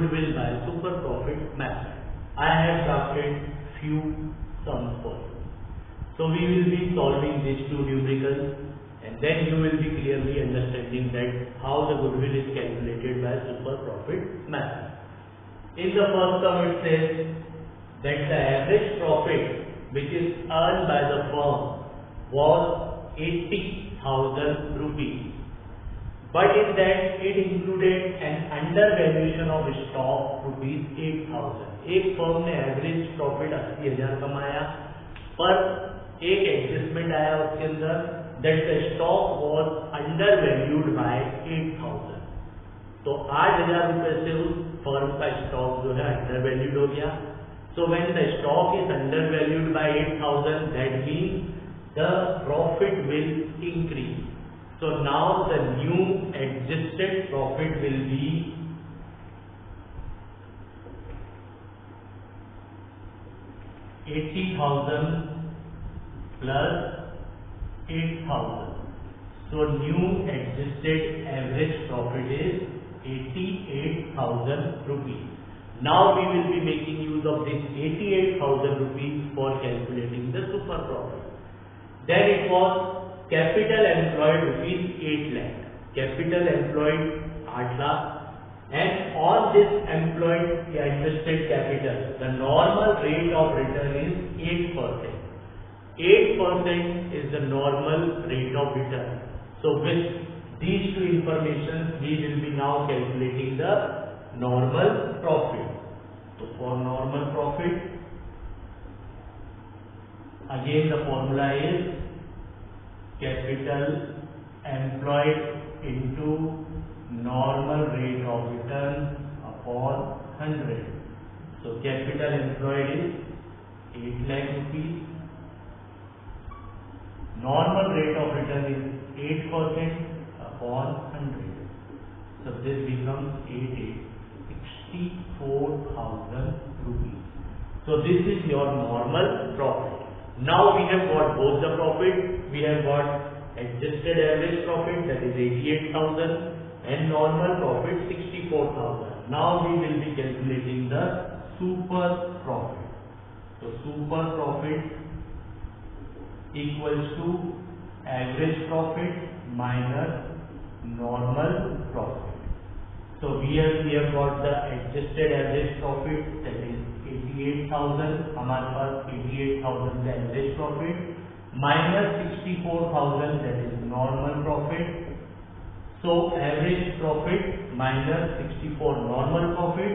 goodwill by super profit method. I have drafted few sums for you. So we will be solving these two numericals, and then you will be clearly understanding that how the goodwill is calculated by super profit method. In the first sum it says that the average profit which is earned by the firm was 80,000 rupees. But in that it included an undervaluation of stock rupees 8,000. एक firm ने average profit 80,000 कमाया, पर एक adjustment आया उसके अंदर that the stock was under valued bye 8,000. तो 8,000 रुपए से उस फर्म का स्टॉक जो है अंडर वैल्यूड हो गया. So when the stock is under valued bye 8,000, that means the profit will increase. So now the new adjusted profit will be 80,000 plus 8,000. So new adjusted average profit is 88,000 rupees. Now we will be making use of this 88,000 rupees for calculating the super profit. Then it was capital employed rupees 8 lakh. Capital employed 8 lakh, and on this employed invested capital, the normal rate of return is 8%. 8% is the normal rate of return. So with these two informations, we will be now calculating the normal profit. So for normal profit, again the formula is capital employed into normal rate of return upon 100. So capital employed is 8 lakh rupees. Normal rate of return is 8% upon 100. So this becomes 64,000 rupees. So this is your normal profit. Now we have got both the profit. We have got adjusted average profit, that is 88,000, and normal profit 64,000. Now we will be calculating the super profit. So super profit equals to average profit minus normal profit. So here we have got the adjusted average profit, that is 88,000. हमारे पास 88,000 का average profit minus 64,000, that is normal profit. So average profit minus 64 normal profit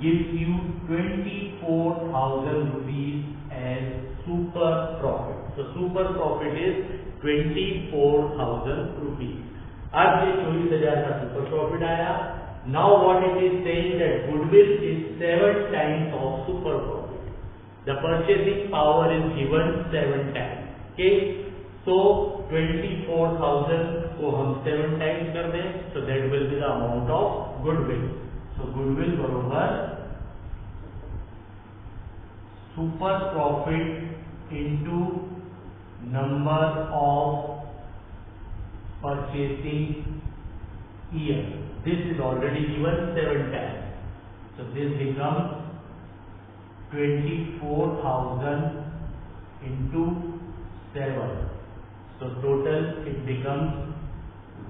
gives you 24,000 rupees as super profit. So super profit is 24,000 rupees. अब ये 24,000 का super profit आया. Now what it is saying that goodwill is 7 times of super profit. The purchasing power is given 7 times. Okay, so 24,000 को हम 7 times कर दें, so that will be the amount of goodwill. So goodwill बराबर super profit into number of purchasing year. This is already given 7 times. So this becomes 24,000 into 7. So total it becomes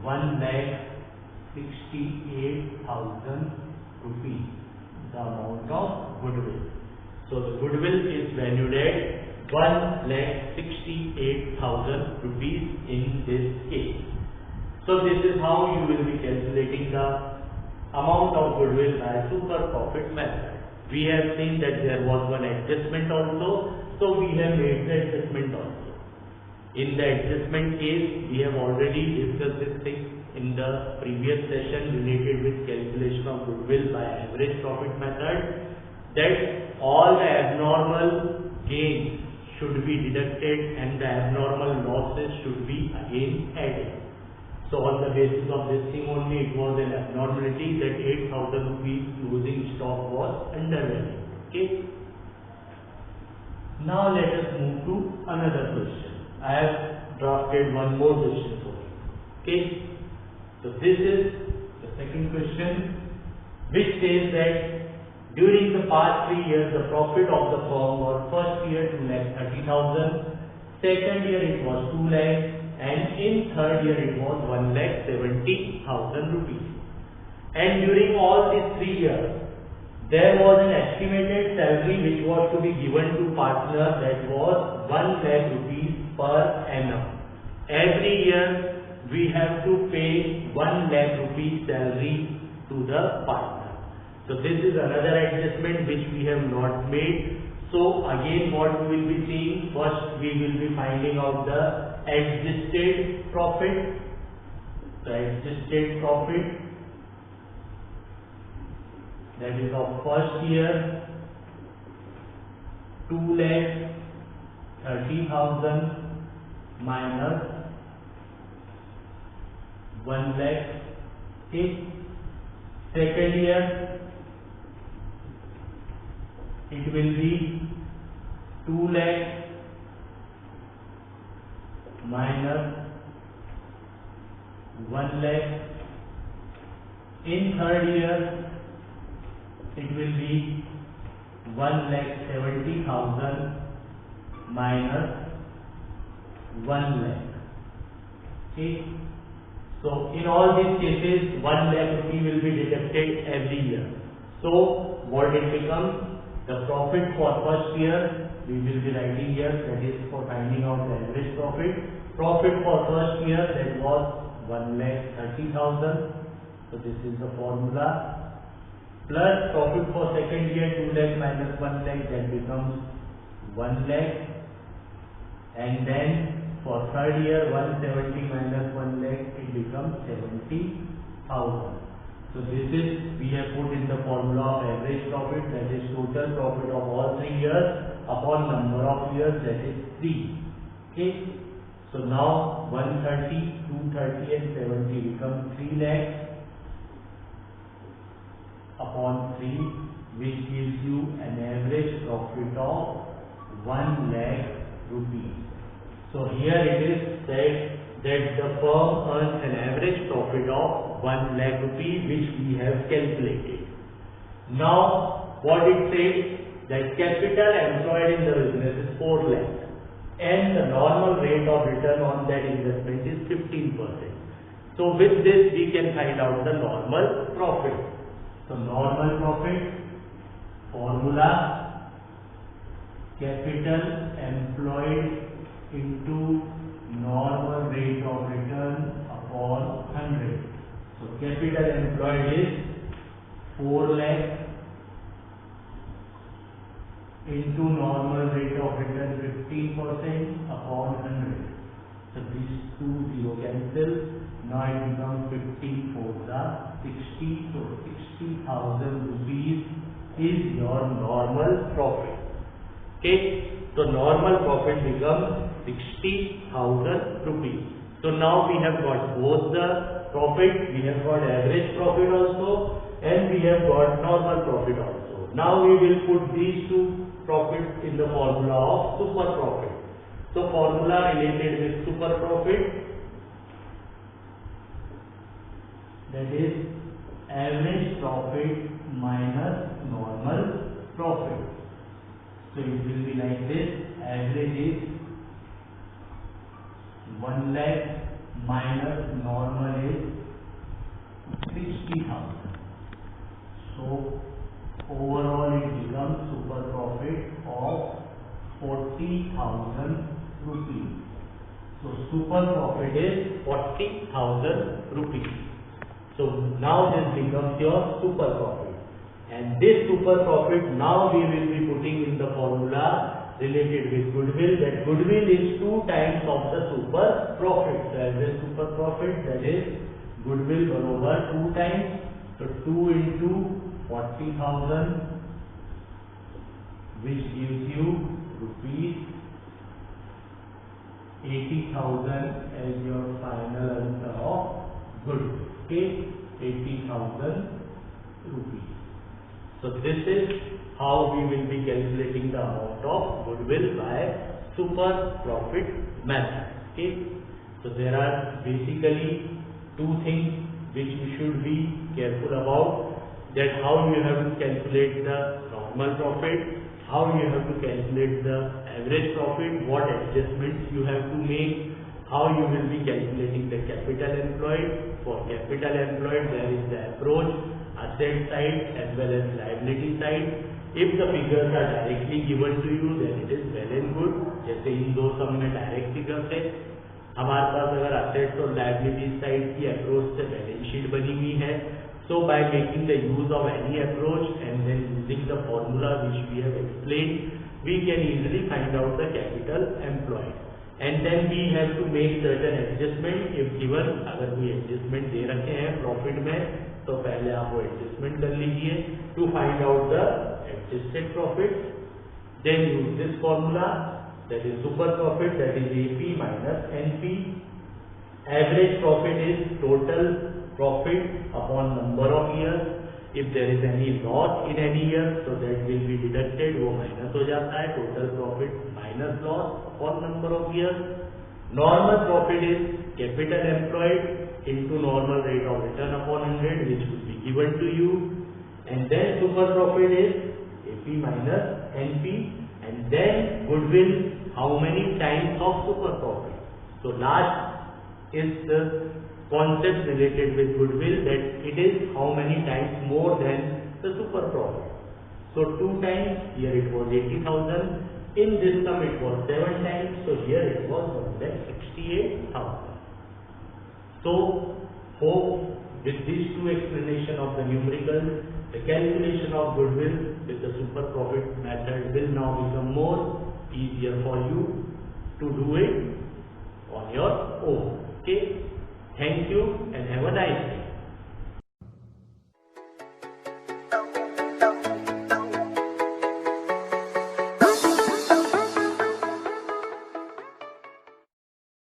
1,68,000 rupees, the amount of goodwill. So the goodwill is valued at 1,68,000 rupees in this case. So this is how you will be calculating the amount of goodwill by super profit method. We have seen that there was one adjustment also, so we have made the adjustment also. In the adjustment case, we have already discussed this thing in the previous session related with calculation of goodwill by average profit method, that all the abnormal gains should be deducted and the abnormal losses should be again added. So on the basis of this thing only, it was an abnormality that 8,000 rupees closing stock was undervalued. Okay. Now let us move to another question. I have drafted one more question for you. Okay. So this is the second question. which says that during the past 3 years, the profit of the firm was first year 2,30,000, second year it was 2 lakh, and in third year it was 1,70,000 rupees. And during all these 3 years, there was an estimated salary which was to be given to partner, that was 1 lakh rupees per annum. Every year we have to pay 1 lakh rupees salary to the partner. So this is another adjustment which we have not made. So again, what we will be seeing, first we will be finding out the adjusted profit. So adjusted profit, that is of first year 2,30,000 minus 1 lakh. Okay. Second year it will be 2 lakh minus 1 lakh. In third year it will be 1,70,000 minus 1 lakh. Okay. So in all these cases 1 lakh rupee will be deducted every year. So what it becomes? The profit for first year we will be writing here, that is for finding out the average profit. Profit for first year, that was 1,30,000. So this is the formula. Plus profit for second year 2 lakh minus 1 lakh, that becomes 1 lakh. And then for third year 170 minus 1 lakh, it becomes 70,000. So this is, we have put in the formula of average profit, that is total profit of all 3 years upon number of years, that is 3. Okay. So now 130, 230 and 70 become 3 lakhs upon 3, which gives you an average profit of 1 lakh rupees. So here it is said that the firm earns an average profit of 1 lakh rupees, which we have calculated. Now what it says, that capital employed in the business is 4 lakh and the normal rate of return on that investment is 15%. So with this we can find out the normal profit. So normal profit formula, capital employed into normal rate of return upon 100. So capital employed is 4 lakh into normal rate of return 15% upon 100. So these 2 0 cancel. Now it becomes 15 for the 60. So 60,000 rupees is your normal profit. Okay. So normal profit becomes 60,000 rupees. So now we have got both the profit, we have got average profit also, and we have got normal profit also. Now we will put these two profits in the formula of super profit. So formula related with super profit, that is average profit minus normal profit. So it will be like this, average is 1 lakh minus normal is 60,000. So overall it becomes super profit of 40,000 rupees. So super profit is 40,000 rupees. So now this becomes your super profit. And this super profit now we will be putting in the formula related with goodwill, that goodwill is 2 times of the super profit. So as a super profit, that is goodwill over 2 times. So 2 into 40,000, which gives you rupees 80,000 as your final answer of goodwill. Okay, 80,000 rupees. So this is how we will be calculating the amount of goodwill by super profit method. Okay. So there are basically 2 things which we should be careful about. that how you have to calculate the normal profit, how you have to calculate the average profit, what adjustments you have to make, how you will be calculating the capital employed. For capital employed, there is the approach, asset side as well as liability side. If the figures are directly given to you, then it is well and good. जैसे इन दो सम में direct figures है, हमारे पास अगर assets और liability side की approach से balance sheet बनी हुई है, so by making the use of any approach and then using the formula which we have explained, we can easily find out the capital employed. And then we have to make certain adjustment if given. अगर कोई adjustment दे रखे हैं profit में, तो पहले आप वो adjustment कर लीजिए to find out the adjusted profit. Then use this formula, that is super profit, that is AP minus NP. Average profit is total profit upon number of years. If there is any loss in any year, so that will be deducted, वो minus हो जाता है. Total profit minus loss upon number of years. Normal profit is capital employed into normal rate of return upon 100, which will be given to you. And then super profit is AP minus NP, and then goodwill, how many times of super profit. So last is the concept related with goodwill, that it is how many times more than the super profit. So 2 times, here it was 80,000, in this sum it was 7 times, so here it was 168,000. So hope with these two explanation of the numericals, the calculation of goodwill with the super profit method will now become more easier for you to do it on your own. Okay, thank you and have a nice